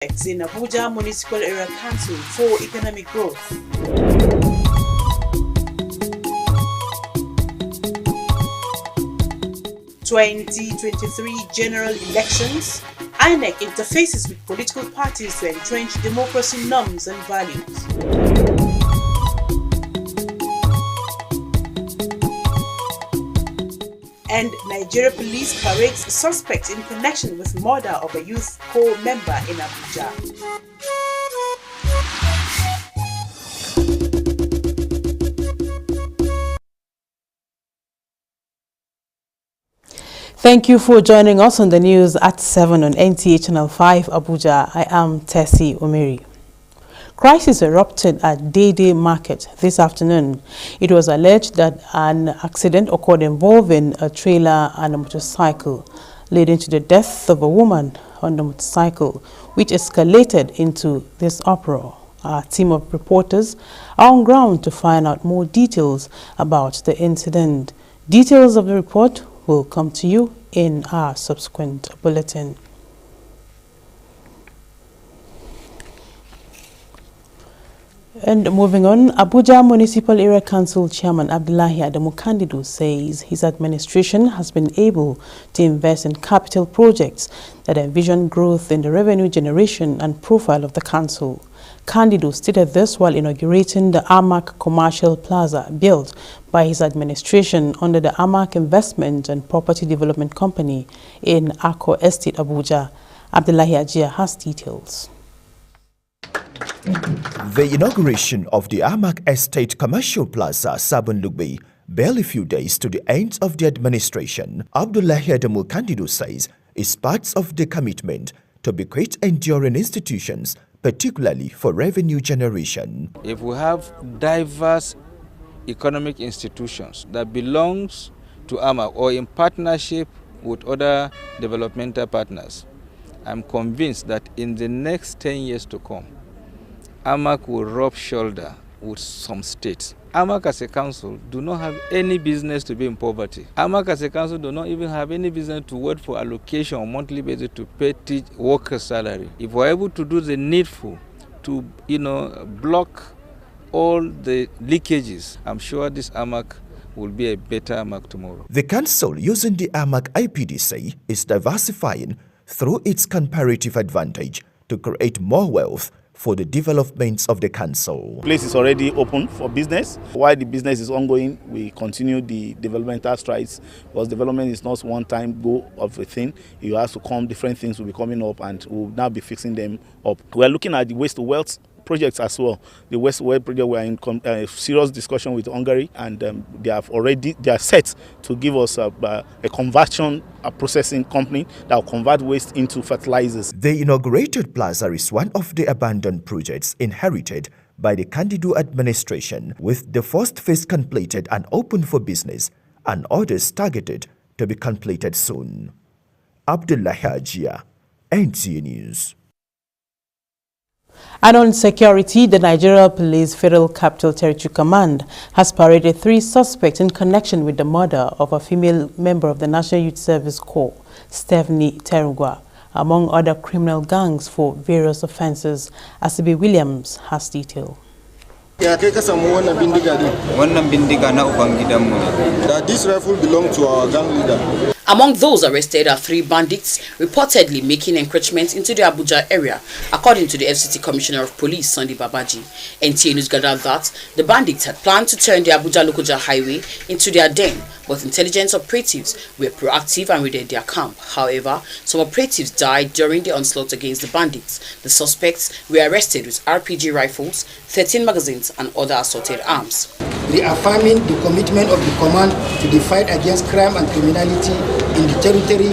suspects in Abuja Municipal Area Council for economic growth. (2023) general elections. INEC interfaces with political parties to entrench democracy norms and values. And Nigeria police parades suspects in connection with murder of a youth corps member in Abuja. Thank you for joining us on the news at 7 on NTA Channel 5 Abuja. I am Tessie Omeri. Crisis erupted at Day Market this afternoon. It was alleged that an accident occurred involving a trailer and a motorcycle, leading to the death of a woman on the motorcycle, which escalated into this uproar. Our team of reporters are on ground to find out more details about the incident. Details of the report will come to you in our subsequent bulletin. And moving on, Abuja Municipal Area Council Chairman Abdullahi Adamu Kandidu says his administration has been able to invest in capital projects that envision growth in the revenue generation and profile of the council. Kandidu stated this while inaugurating the Amac Commercial Plaza built by his administration under the Amac Investment and Property Development Company in Akko Estate, Abuja. Abdullahi Ajia has details. The inauguration of the Amac Estate Commercial Plaza, Sabon Lugbe, barely few days to the end of the administration, Abdullahi Adamu Kandidu says is part of the commitment to bequeath enduring institutions, particularly for revenue generation. If we have diverse economic institutions that belongs to Amac or in partnership with other developmental partners, I'm convinced that in the next 10 years to come, Amac will rub shoulder with some states. Amac as a council do not have any business to be in poverty. Amac as a council do not even have any business to wait for allocation on monthly basis to pay workers' salary. If we're able to do the needful to, block all the leakages, I'm sure this Amac will be a better Amac tomorrow. The council using the Amac IPDC is diversifying through its comparative advantage to create more wealth for the development of the council. The place is already open for business. While the business is ongoing, we continue the developmental strides, because development is not one time go of a thing. You have to come, different things will be coming up, and we'll now be fixing them up. We're looking at the waste to wealth projects as well. The West World project, we are in serious discussion with Hungary, and they are set to give us a conversion, a processing company that will convert waste into fertilizers. The inaugurated plaza is one of the abandoned projects inherited by the Kandidu administration, with the first phase completed and open for business, and others targeted to be completed soon. Abdullahi Ajia, NTA News. And on security, the Nigeria Police Federal Capital Territory Command has paraded 3 suspects in connection with the murder of a female member of the National Youth Service Corps, Stephanie Terugwa, among other criminal gangs for various offenses. Asibi Williams has detail. This rifle belongs to our gang leader. Among those arrested are 3 bandits reportedly making encroachments into the Abuja area, according to the FCT Commissioner of Police, Sunday Babaji. NTA News gathered that the bandits had planned to turn the Abuja-Lokoja highway into their den, but intelligence operatives were proactive and raided their camp. However, some operatives died during the onslaught against the bandits. The suspects were arrested with RPG rifles, 13 magazines, and other assorted arms. Reaffirming the commitment of the command to the fight against crime and criminality in the territory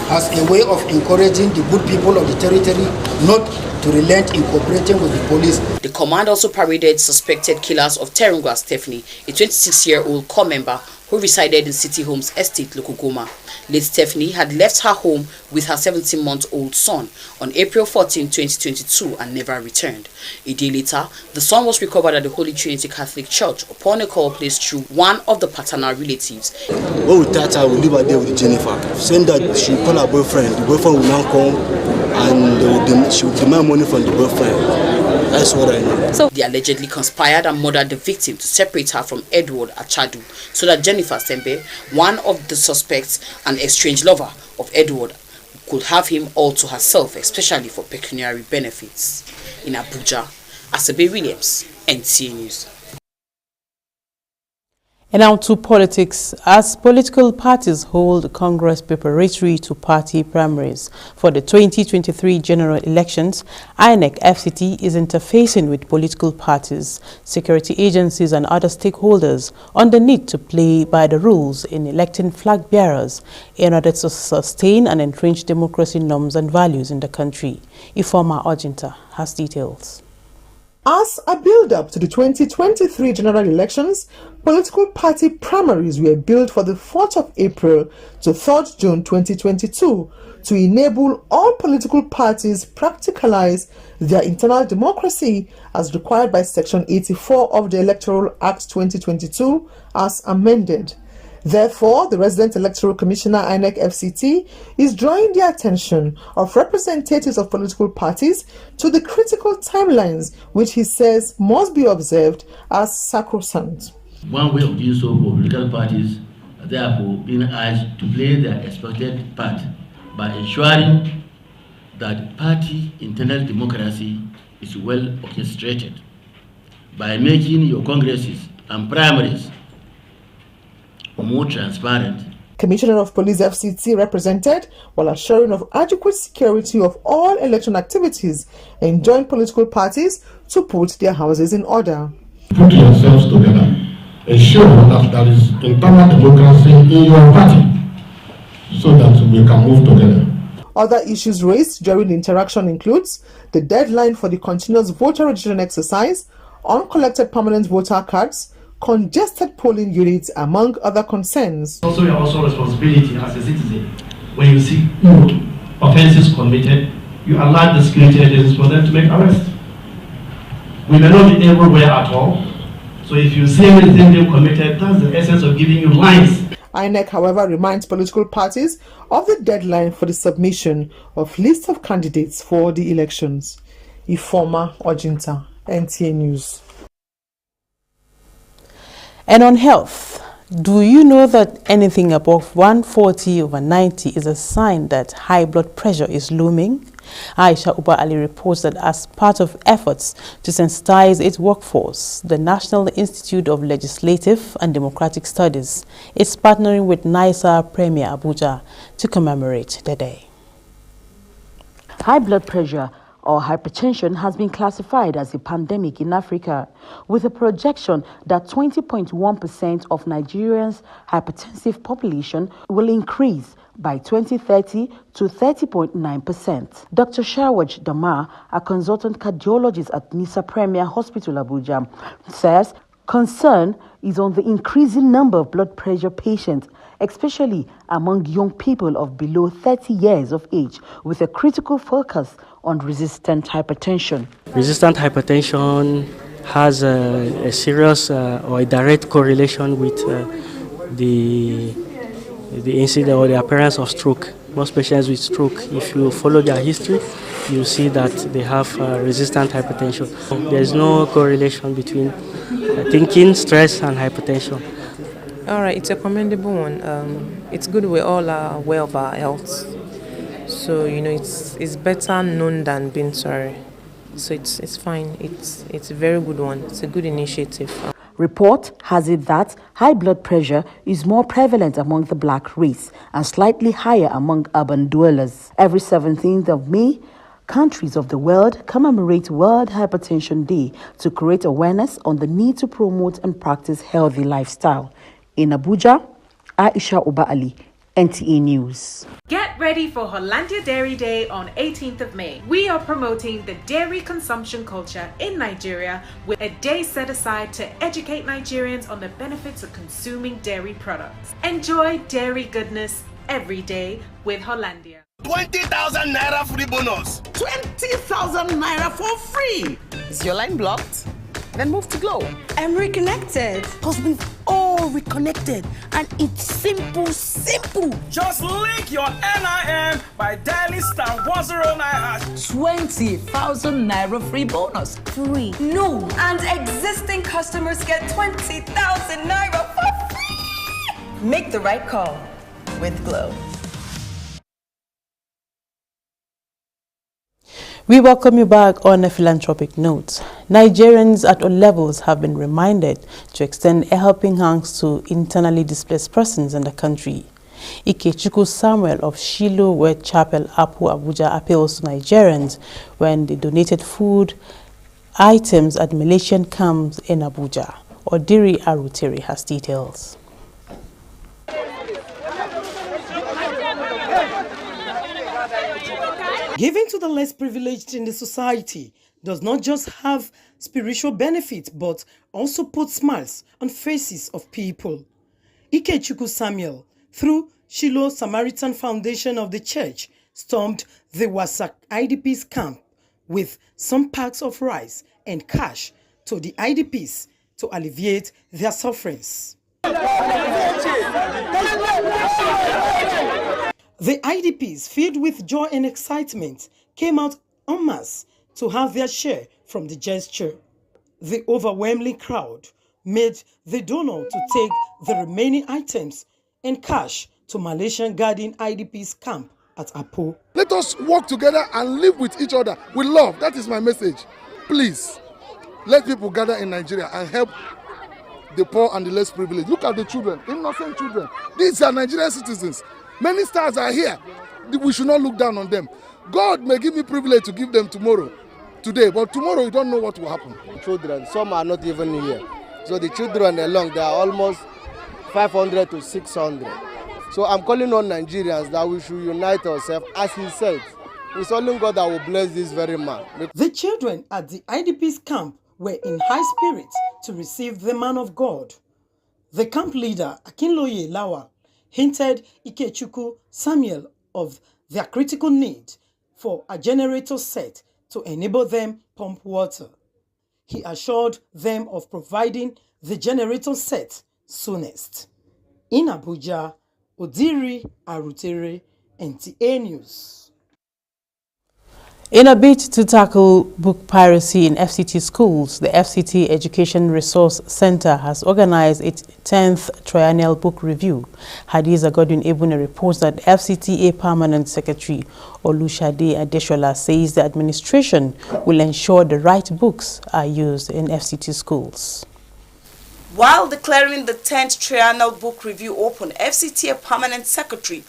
as a way of encouraging the good people of the territory not to relent in cooperating with the police. The command also paraded suspected killers of Terungwa Stephanie, a 26-year-old corps member who resided in City Homes Estate, Lokogoma. Late Stephanie had left her home with her 17-month-old son on April 14, 2022 and never returned. A day later, the son was recovered at the Holy Trinity Catholic Church upon a call placed through one of the paternal relatives. When we touch her, we leave her there with Jennifer, saying that she will call her boyfriend. The boyfriend will now come and she will demand money from the boyfriend. That's what I know. So they allegedly conspired and murdered the victim to separate her from Edward Achadu so that Jennifer Sembe, one of the suspects and estranged lover of Edward, could have him all to herself, especially for pecuniary benefits. In Abuja, Asabe Williams, NTA News. And now to politics. As political parties hold Congress preparatory to party primaries for the 2023 general elections, INEC FCT is interfacing with political parties, security agencies and other stakeholders on the need to play by the rules in electing flag bearers in order to sustain and entrench democracy norms and values in the country. Ifoma Ojinta has details. As a build-up to the 2023 general elections, political party primaries were billed for the 4th of April to 3rd June 2022 to enable all political parties practicalize their internal democracy as required by Section 84 of the Electoral Act 2022 as amended. Therefore, the Resident Electoral Commissioner INEC FCT is drawing the attention of representatives of political parties to the critical timelines which he says must be observed as sacrosanct. One way of doing so for political parties are therefore being urged to play their expected part by ensuring that party internal democracy is well orchestrated, by making your congresses and primaries more transparent. Commissioner of Police FCT represented while assuring of adequate security of all election activities and joined political parties to put their houses in order. Put yourselves together. Ensure that there is internal democracy in your party so that we can move together. Other issues raised during the interaction includes the deadline for the continuous voter registration exercise, uncollected permanent voter cards, congested polling units, among other concerns. Also, your responsibility as a citizen, when you see offences committed, you allow the security agencies for them to make arrests. We may not be everywhere at all, so if you see anything being committed, that's the essence of giving you lines. INEC, however, reminds political parties of the deadline for the submission of list of candidates for the elections. Ifoma Ojinta, NTA News. And on health, do you know that anything above 140/90 is a sign that high blood pressure is looming? Aisha Uba Ali reports that as part of efforts to sensitize its workforce, the National Institute of Legislative and Democratic Studies is partnering with NISA Premier Abuja to commemorate the day. High blood pressure or hypertension has been classified as a pandemic in Africa, with a projection that 20.1% of Nigerians' hypertensive population will increase by 2030 to 30.9%. Dr. Shawaj Damar, a consultant cardiologist at NISA Premier Hospital Abuja, says concern is on the increasing number of blood pressure patients, especially among young people of below 30 years of age, with a critical focus on resistant hypertension. Resistant hypertension has a serious or a direct correlation with the incident or the appearance of stroke. Most patients with stroke, if you follow their history, you see that they have resistant hypertension. There is no correlation between thinking, stress, and hypertension. All right, it's a commendable one. It's good we all are aware of our health. So, it's better known than being sorry. So it's fine. It's a very good one. It's a good initiative. Report has it that high blood pressure is more prevalent among the black race and slightly higher among urban dwellers. Every 17th of May, countries of the world commemorate World Hypertension Day to create awareness on the need to promote and practice healthy lifestyle. In Abuja, Aisha Uba Ali, NTA News. Get ready for Hollandia Dairy Day on 18th of May. We are promoting the dairy consumption culture in Nigeria with a day set aside to educate Nigerians on the benefits of consuming dairy products. Enjoy dairy goodness every day with Hollandia. 20,000 naira free bonus. 20,000 naira for free. Is your line blocked? Then move to Glow. I'm reconnected. Because we've all all reconnected, and it's simple. Just link your NIN by dialing *109#. 20,000 naira free bonus. Free. No, and existing customers get 20,000 naira for free. Make the right call with Glow. We welcome you back on a philanthropic note. Nigerians at all levels have been reminded to extend a helping hand to internally displaced persons in the country. Ikechukwu Samuel of Shiloh Word Chapel, Apu, Abuja appeals to Nigerians when they donated food items at Malaysian camps in Abuja. Odiri Arutiri has details. Giving to the less privileged in the society does not just have spiritual benefits, but also put smiles on faces of people. Ikechukwu Samuel, through Shiloh Samaritan Foundation of the Church, stormed the Wasak IDPs camp with some packs of rice and cash to the IDPs to alleviate their sufferings. The IDPs, filled with joy and excitement, came out en masse to have their share from the gesture. The overwhelming crowd made the donor to take the remaining items and cash to Malaysian Garden IDPs camp at Apo. Let us work together and live with each other with love. That is my message. Please, let people gather in Nigeria and help the poor and the less privileged. Look at the children, innocent children. These are Nigerian citizens. Many stars are here. We should not look down on them. God may give me privilege to give them today, but tomorrow you don't know what will happen. Children, some are not even here. So the children alone, they are almost 500 to 600. So I'm calling on Nigerians that we should unite ourselves. As he said, it's only God that will bless this very man. The children at the IDPs camp were in high spirits to receive the man of God. The camp leader, Akinloye Lawal, hinted Ikechukwu Samuel of their critical need for a generator set to enable them pump water. He assured them of providing the generator set soonest. In Abuja, Odiri Arutere, NTA News. In a bid to tackle book piracy in FCT schools, the FCT Education Resource Center has organized its 10th triennial book review. Hadiza Godwin Ebune reports that FCTA Permanent Secretary Olushade Adeshola says the administration will ensure the right books are used in FCT schools. While declaring the 10th triennial book review open, FCTA Permanent Secretary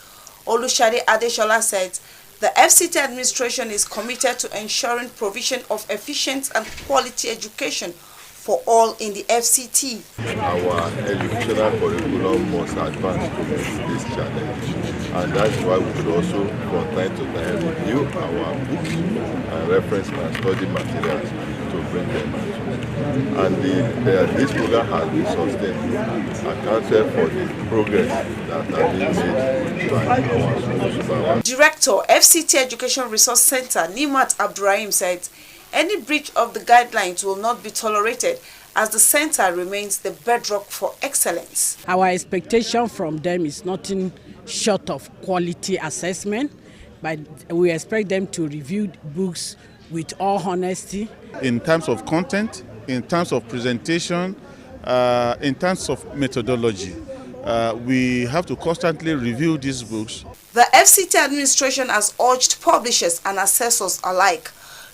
Olushade Adeshola said the FCT administration is committed to ensuring provision of efficient and quality education for all in the FCT. Our educational curriculum must advance to meet this challenge, and that's why we should also from time to time review our books and reference and study materials to bring them out. And this program has been sustained, accounted for the progress that has been made by our schools. Director, FCT Education Resource Center, Nimat Abdurrahim said, any breach of the guidelines will not be tolerated as the center remains the bedrock for excellence. Our expectation from them is nothing short of quality assessment, but we expect them to review books with all honesty. In terms of content, in terms of presentation, in terms of methodology, we have to constantly review these books. The FCT administration has urged publishers and assessors alike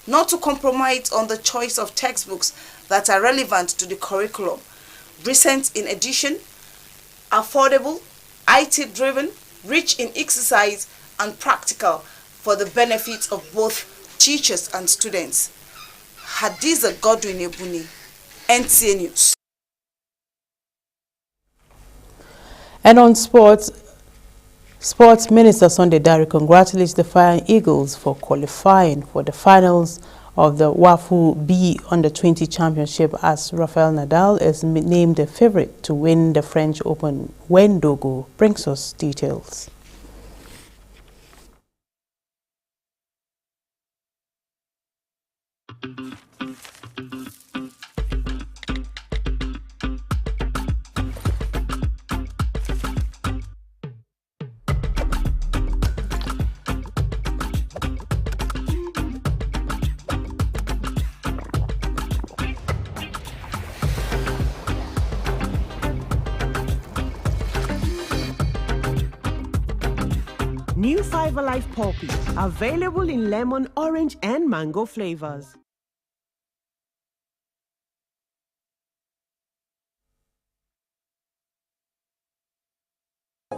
not to compromise on the choice of textbooks that are relevant to the curriculum, recent in edition, affordable, IT-driven, rich in exercise, and practical for the benefit of both teachers and students. Hadiza Godwin Ebuni, NTA News. And on sports Minister Sunday Dare congratulates the Flying Eagles for qualifying for the finals of the WAFU B Under-20 Championship as Rafael Nadal is named the favorite to win the French Open. Wendogo brings us details. Five Alive Poppy. Available in lemon, orange, and mango flavors.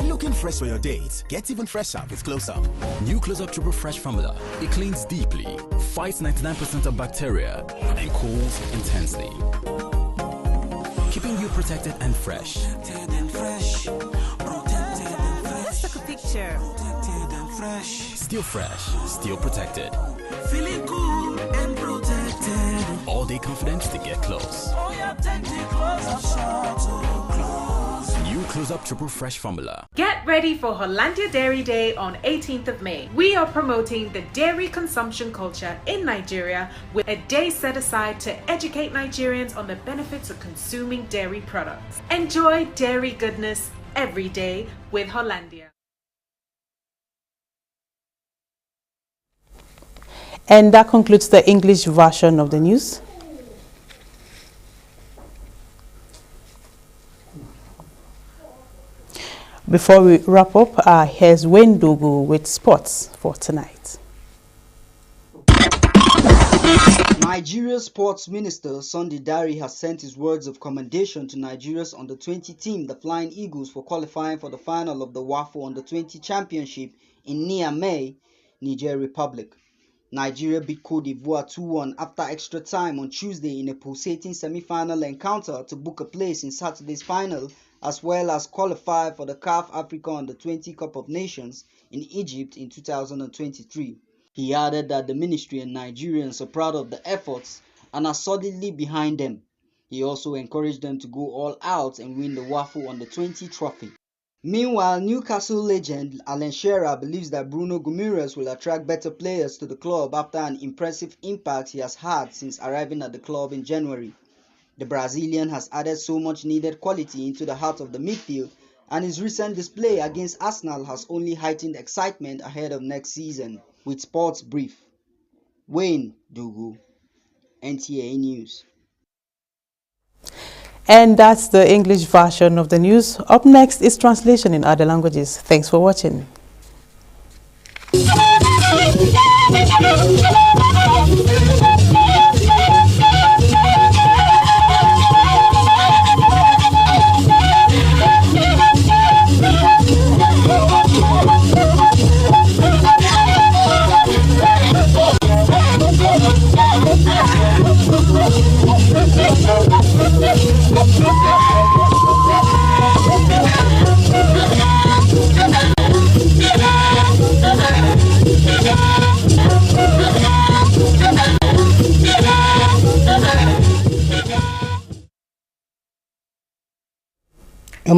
Looking fresh for your date? Get even fresher with Close Up. New Close Up Triple Fresh formula. It cleans deeply, fights 99% of bacteria, and cools intensely, keeping you protected and fresh. Let's take a picture. Still fresh, still protected. Feeling cool and protected. All day confidence to get close. Oh, yeah, take it close. New Close Up Triple Fresh formula. Get ready for Hollandia Dairy Day on 18th of May. We are promoting the dairy consumption culture in Nigeria with a day set aside to educate Nigerians on the benefits of consuming dairy products. Enjoy dairy goodness every day with Hollandia. And that concludes the English version of the news. Before we wrap up, here's Wayne Dogu with sports for tonight. Nigeria's sports minister Sunday Dare has sent his words of commendation to Nigeria's under-20 team, the Flying Eagles, for qualifying for the final of the WAFO Under-20 Championship in Niamey, Niger Republic. Nigeria beat Cote d'Ivoire 2-1 after extra time on Tuesday in a pulsating semi-final encounter to book a place in Saturday's final, as well as qualify for the CAF Africa Under-20 Cup of Nations in Egypt in 2023. He added that the ministry and Nigerians are proud of the efforts and are solidly behind them. He also encouraged them to go all out and win the WAFO Under-20 trophy. Meanwhile, Newcastle legend Alan Shearer believes that Bruno Guimaraes will attract better players to the club after an impressive impact he has had since arriving at the club in January. The Brazilian has added so much needed quality into the heart of the midfield, and his recent display against Arsenal has only heightened excitement ahead of next season. With Sports Brief, Wayne Dogu, NTA News. And that's the English version of the news. Up next is translation in other languages. Thanks for watching.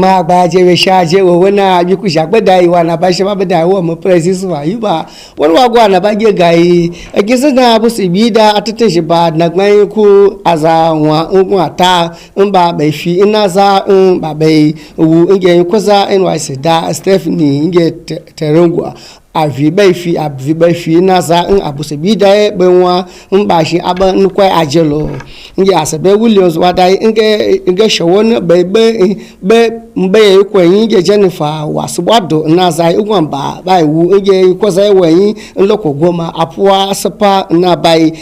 ma ba je we sha je wo wona bi ku sha gbeda iwa na ba she ba beda wo mo president wa yuba won wa gwa na ba ge gai e gisa na bu si bi da atete shi ba na gban ku aza wa ngun ata mba ba fi ina za ba bai wu nge ku za NYC da Stephanie nge terengwa avi bai fi na za abuse bi da benwa mba shi aba nkwa ajelo nge asabe Williams wa dai nge shawon be mbe kwenyi nge Jennifer waswado na za igwamba bai wu nge koza ewenyi nloko goma apua sapa na bai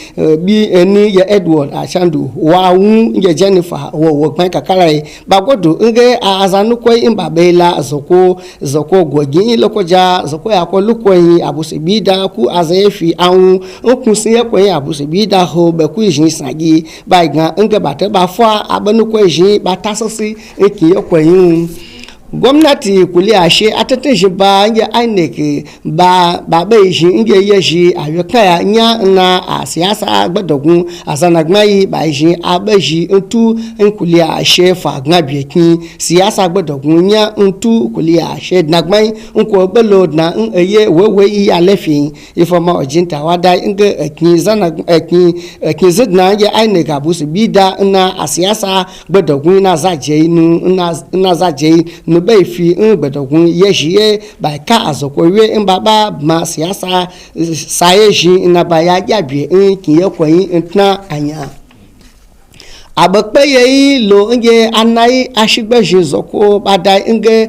bi eni ye Edward Achandu wa wu nge Jennifer wo gban kakara bagodo nge azanu kwe mba bela zoko gogi lokoja zoko yakolo kwenyi abusibida ku azefi anwu nkunsi ekwenyi abusibida ho be ku jin sagi baigan nge bate ba fa abanu kwenyi batasasi eki ekwenyi gwamnati kuli ashe atateji ba nge INEC ba beji nge yeji ayokaya nya na asiasa gbadogun asanagmayi ba ji abeji ntu nkuli ashe fa gnabieki siasa gbadogun nya ntu kuli ashe nagmayi nko belo na eye wewe yi alefi ifoma ojinta wada nge ekin zidna nge INEC abusi bida na asiasa gbadogun na zaje na zaje be fi ngbedogun yeshiye ba ka azokwe mbaba ma siasa sayeji na ba ya jabie kiye kwen ntna anya abakpeye lo nge anai ashigbeje zoko badai nge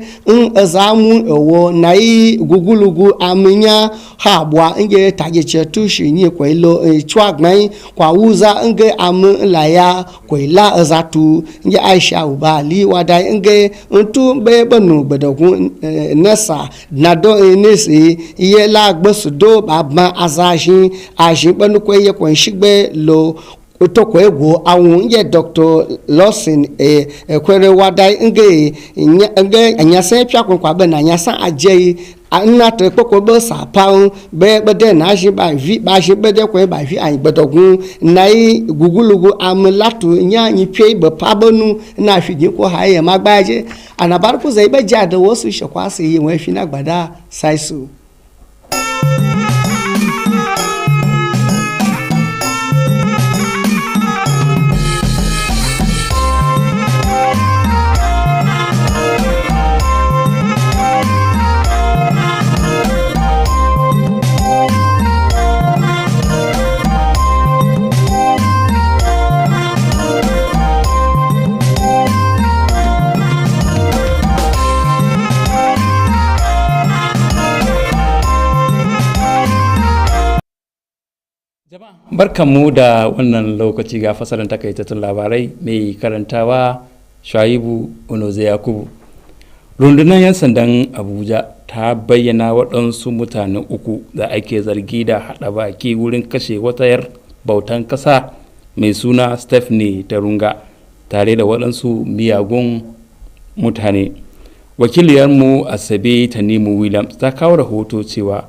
azamu ewo nai gugulugu amenya habwa nge tageche tushi ni kwelo chwagmai kwa uza nge am laya kwela azatu nge Aisha ubali wadai nge ntu be banu bedogun nasa nado nesi yela gbosudo baba azaji ajin banu kweye kwa shigbe lo utoko ego awun ye Dr. Lawson kwere wadai nge anyase twakon kwa be na nyasa aje anate poko be sapa be de na ji ba vi ba ji be de ko ba vi an bedogun nai gugulugu amlatu nya nyi pei be pabonu na figi ko haye magbaje anabar ku zai be jada wasu shekwase yi won fi na gbada saisu. Barkanmu da wannan lokaci ga fasalin takaitattun labarai mai karantawa Shaibu Onoze Yakubu. Rundunar 'yan sandan Abuja ta bayyana waɗansu mutane uku da ake zargi da haɗa baki wurin kashe wata 'yar bautan ƙasa mai suna Stephanie Tarunga tare da waɗansu miyagun mutane. Wakiliyarmu Asabe Tanimu Williams ta kawo rahoto cewa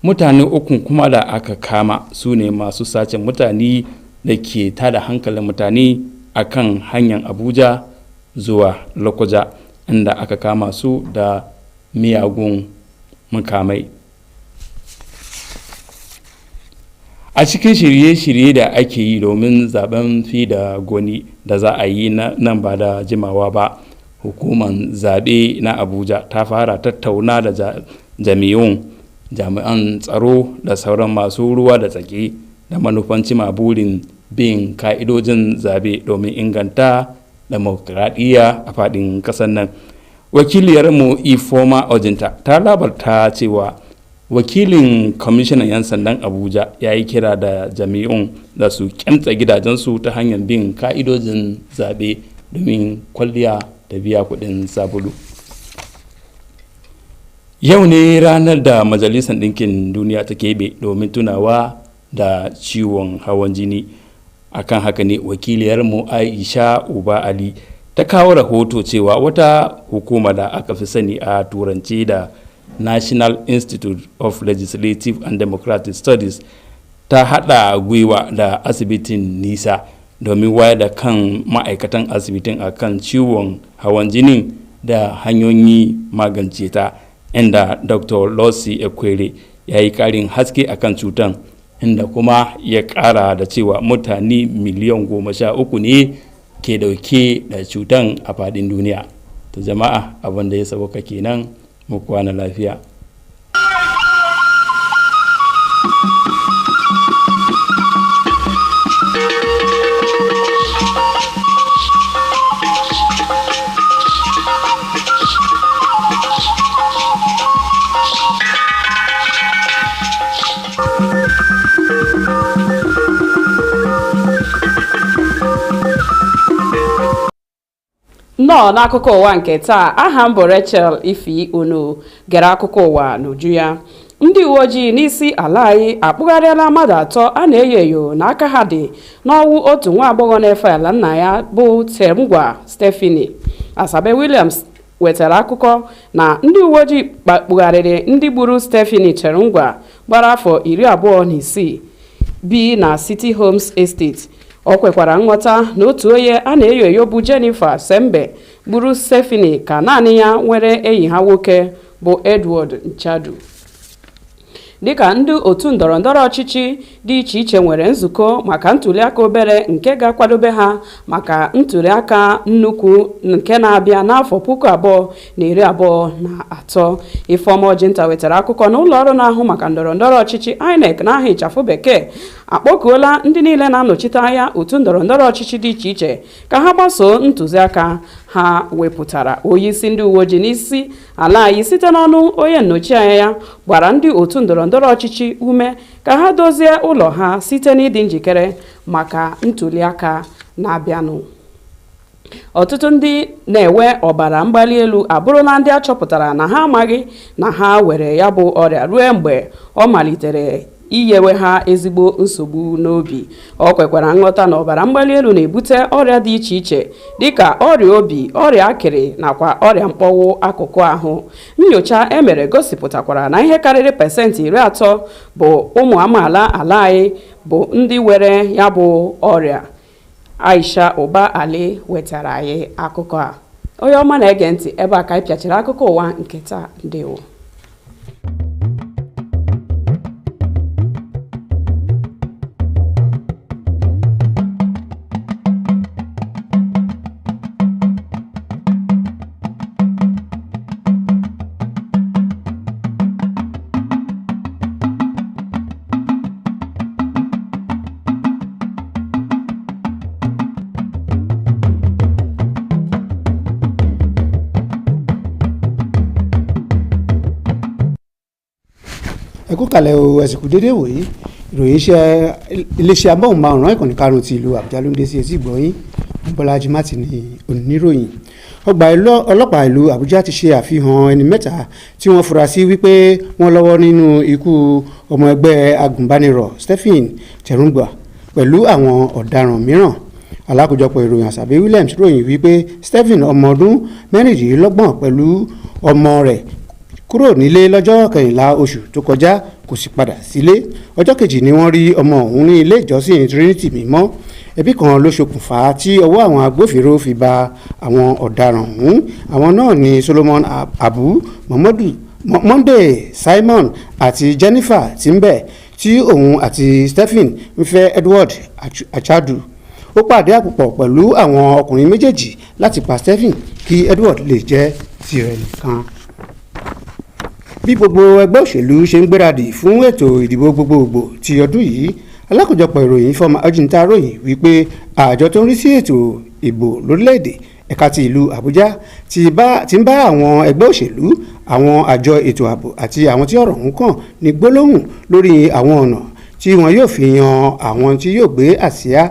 mutane ukun kuma da aka kama su ne masu sace mutane da ke tada hankalin mutane a kan hanyar Abuja zuwa Lokoja, inda aka kama su da miyagun mukamai. A cikin shirye-shirye da ake yi domin zaben fi da goni da za a yi nan ba da jimawa ba, hukumar zaɓe na Abuja ta fara tattauna da jami'an tsaro da sauran masu ruwa da tsaki da manufan cima burin bin ka'idojin zabe domin inganta demokradiyya a faɗin ƙasar nan. Wakiliyarmu Ifoma Ojinta ta labarta cewa wakilin kwamishinan 'yan sandan Abuja ya yi kira da jami'un da su kyamta gidajensu ta hanyar bin ka'idojin zabe domin kwalliya da biya kuɗin sabulu. Yau ne ranar da Majalisar Ɗinkin Duniya ta keɓe domin tunawa da ciwon hawan jini. Akan haka ne wakiliyarmu Aisha Uba Ali ta kawo rahoto cewa wata hukuma da aka fi sani a turanci da National Institute of Legislative and Democratic Studies ta haɗa gwiwa da asibitin Nisa domin wayar da kan ma'aikatan asibitin akan ciwon hawan jini da hanyoyi magance ta. Inda Dr. Losi Ekwere ya yi ƙarin haske akan cutan, inda kuma ya ƙara da cewa mutane miliyan 13 ne ke dauke da cutan a faɗin duniya. To jama'a, abin da ya sauka kenan, mu kwana lafiya. Nnọọ n'akụkọ ụwa nke taa, aha m bụ Rachel Ifi Ono. Gere akụkọ ụwa n'uju ya. Ndị uwe ojii n'isi ala anyị akpụgharịala mmadụ 3 a na-eyo eyo n'aka ha dị n'ọnwụ otu nwa agbọghọ na-efe ala nna ya bụ Temgwa Stephanie. Asabe Williams wetara akụkọ na ndị uwe ojii kpụgharịrị ndị gburu Stephanie Terungwa gbara afọ 26 bi na City Homes Estate. O kwekwara nghọta na otu onye a na-eyo eyo bụ Jennifer Sembe gburu Stephanie ka naanị ya nwere enyi ha nwoke bụ Edward Nchadu. dịka ndị otu ndọrọndọrọ ọchịchị dị iche iche nwere nzukọ maka ntuliaka obere nke ga-akwadobe ha maka ntuliaka nnukwu nke na-abịa n'afọ 2023. Ifeoma Ojinta wetara akụkọ na ụlọ ọrụ na-ahụ maka ndọrọndọrọ ọchịchị INEC n'aha ịchafụ bekee akpọkuola ndị niile na-anọchite anya otu ndọrọndọrọ ọchịchị dị iche iche ka ha gbasoo ntụziaka ha wepụtara. Onyeisi ndị uwe ojii n'isi ala anyị site n'ọnụ onye nnọchianya ya gbara ndị otu ndọrọndọrọ ọchịchị ume ka ha dozie ụlọ ha site n'ịdị njikere maka ntuliaka na-abịanụ. Ọtụtụ ndị na-enwe ọbara mgbali elu abụrụla ndị a chọpụtara na ha amaghị na ha were ya bụ ọrịa ruo mgbe ọ malitere iyewe ha ezigbo nsogbu n'obi. Ọ kwekwara nghọta na ọbara mgbali elu na-ebute ọrịa dị iche iche dịka ọrịa obi, ọrịa akịrị nakwa ọrịa mkpọnwụ akụkụ ahụ. Nnyocha emere gosipụtakwara na ihe karịrị pasentị 30 bụ ụmụ amaala ala anyị bụ ndị were ya bụ ọrịa. Aisha Uba Ali wetara anyị akụkọ a. Onye ọma na-ege ntị, ebe a ka anyị pịachara akụkọ ụwa nke taa. Ndewo. ẹkú kalẹ̀ o ẹ̀sìnkú dédé wòye ìròyìn iléeṣẹ́ amóhùnmáwòrán ìkànnì karùn-ún ti ìlú Àbújá ló ń dé sí etí ìgbọ̀nyín. Bọ́lájí Mátìní oníròyìn. Ọgbà ọlọ́pàá ìlú Àbújá ti ṣe àfihàn ẹni mẹ́ta tí wọ́n fura sí wípé wọ́n lọ́wọ́ nínú ikú ọmọ ẹgbẹ́ agùnbánirọ̀ Stephen Cherugba pẹ̀lú àwọn ọ̀daràn mìíràn. Alákòjọpọ̀ ìròyìn Àṣàbí Williams ròyìn wípé Stephen ọmọ ọdún 26 pẹ̀lú ọmọ rẹ̀ kúrò nílé lọ́jọ́ 14 oṣù tó kọjá kò sì padà sílé. Ọjọ́ kejì ni wọ́n rí ọmọ ọ̀hún ní ilé ìjọsìn Trinity mímọ́. Ẹbí kan ló ṣokùnfà tí ọwọ́ àwọn agbófinró fi ba àwọn ọ̀daràn ọ̀hún. Àwọn náà ni Solomon Abu, Monday Simon àti Jennifer Timbe, tí òun àti Stephen ń fẹ́ Edward Achadu. Ó pàdé àpòpọ̀ pẹ̀lú àwọn ọkùnrin méjèèjì láti pa Stephen kí Edward lè jẹ́ tirẹ̀ nìkan. Bí gbogbo ẹgbẹ́ òṣèlú ṣe ń gbéradì fún ètò ìdìbò gbogbogbò ti ọdún yìí, alákòjọpọ̀ ìròyìn Ifeoma Ojinta ròyìn wípé àjọ tó ń rí sí ètò ìbò lórílẹ̀‐èdè ẹ̀ka ti ìlú Àbújá ti ń bá àwọn ẹgbẹ́ òṣèlú, àwọn àjọ ètò ààbò àti àwọn tí ọ̀rọ̀ ń kàn ní gbólóhùn lórí àwọn ọ̀nà tí wọn yóò fi yan àwọn tí yóò gbé àsíá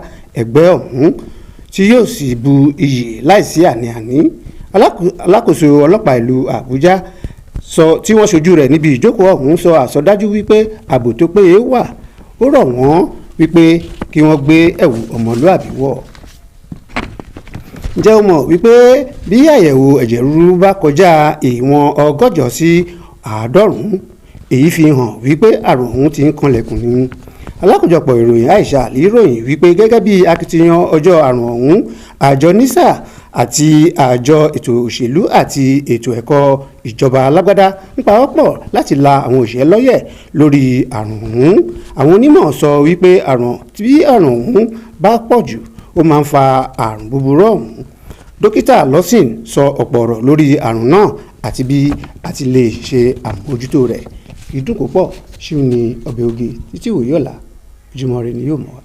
ẹgbẹ́ ọ̀hún tí yóò sì bu iyì láìsí àní-àní. Alákòóso ọlọ́pàá ìlú Àbújá tí wọ́n ṣojú rẹ̀ níbi ìjókòó ọ̀hún sọ àsọdájú wípé ààbò tó péye wà. Ó rọ̀ wọ́n wípé kí wọ́n gbé ẹ̀wù ọmọlúàbí wọ̀. Ǹjẹ́ o mọ̀ wípé bí àyẹ̀wò ẹ̀jẹ̀ ríru bá kọjá ìwọ̀n 160 sí 90, èyí fi hàn wípé àrùn ọ̀hún ti ń kanlẹ̀kùn ni. Alákòjọpọ̀ ìròyìn Aisha Ali ròyìn wípé gẹ́gẹ́ bí akitiyan ọjọ́ àrùn ọ̀hún, àjọ NISA àti àjọ ètò òṣèlú àti ètò ẹ̀kọ́ ìjọba alágbádá ń pawọ́pọ̀ láti la àwọn òṣìṣẹ́ lọ́yẹ̀ lórí àrùn ọ̀hún. Àwọn onímọ̀ sọ wípé tí àrùn ọ̀hún bá pọ̀ jù ó máa ń fa àrùn búburú ọ̀hún. Dókítà Lawson sọ ọ̀pọ̀ ọ̀rọ̀ lórí àrùn náà àti bí a ti lè ṣe àmójútó rẹ̀. Ìdún kò pọ̀ ṣíw ní ọbẹ̀ oge títí ìwòye ọ̀la. Ojúmọ́ ire ni yóò mọ́ wa.